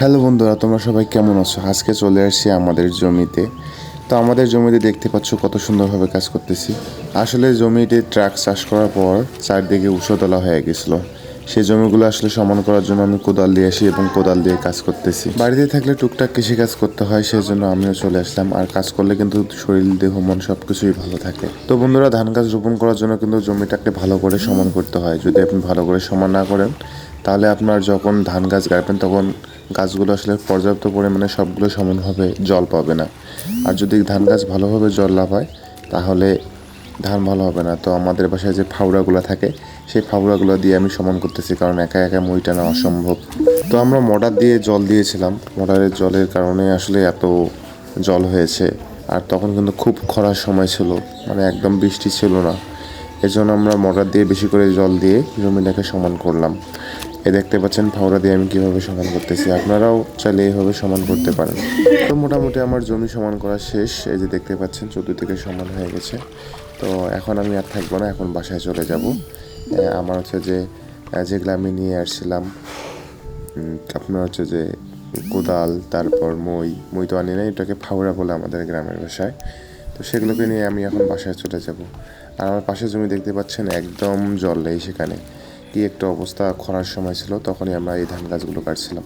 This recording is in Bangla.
হ্যালো বন্ধুরা, তোমরা সবাই কেমন আছো? আজকে চলে আসছি আমাদের জমিতে। তো আমাদের জমিতে দেখতে পাচ্ছ কত সুন্দরভাবে কাজ করতেছি। আসলে জমিতে ট্রাক চাষ করার পর চারদিকে উঁচুতলা হয়ে গেছিলো। সেই জমিগুলো আসলে সমান করার জন্য আমি কোদাল দিয়ে আসি এবং কোদাল দিয়ে কাজ করতেছি। বাড়িতে থাকলে টুকটাক কৃষি কাজ করতে হয়, সেই জন্য আমিও চলে আসলাম। আর কাজ করলে কিন্তু শরীর, দেহ, মন সব কিছুই ভালো থাকে। তো বন্ধুরা, ধান গাছ রোপণ করার জন্য কিন্তু জমিটাকে ভালো করে সমান করতে হয়। যদি আপনি ভালো করে সমান না করেন, তাহলে আপনার যখন ধান গাছ গাড়বেন তখন গাছগুলো আসলে পর্যাপ্ত পরিমাণে সবগুলো সমানভাবে জল পাবে না। আর যদি ধান গাছ ভালোভাবে জল না পায়, তাহলে ধান ভালো হবে না। তো আমাদের বাসায় যে ফাউড়াগুলো থাকে, সেই ফাউড়াগুলো দিয়ে আমি সমান করতেছি, কারণ একা একা মই টানা অসম্ভব। তো আমরা মোটর দিয়ে জল দিয়েছিলাম, মোটরের জলের কারণে আসলে এত জল হয়েছে। আর তখন কিন্তু খুব খরার সময় ছিল, মানে একদম বৃষ্টি ছিল না। এজন্য আমরা মোটর দিয়ে বেশি করে জল দিয়ে জমিটাকে সমান করলাম। দেখতে পাচ্ছেন ফাউড়া দিয়ে আমি কিভাবে সমান করতেছি। আপনারাও চাইলে এইভাবে সমান করতে পারেন। তো মোটামুটি আমার জমি সমান করা শেষ। এই যে দেখতে পাচ্ছেন চতুর্দিকে সমান হয়ে গেছে। তো এখন আমি আর থাকবো না, এখন বাসায় চলে যাব। আমার হচ্ছে যে যেগুলো আমি নিয়ে আসছিলাম, আপনার হচ্ছে যে কোদাল, তারপর মই তো আনি নাই, এটাকে ফাউড়া বলে আমাদের গ্রামের ভাষায়। তো সেগুলোকে নিয়ে আমি এখন বাসায় চলে যাব। আর আমার পাশের জমি দেখতে পাচ্ছেন একদম জল নেই সেখানে। কি একটা অবস্থা, খরার সময় ছিল, তখনই আমরা এই ধান গাছগুলো কাটছিলাম।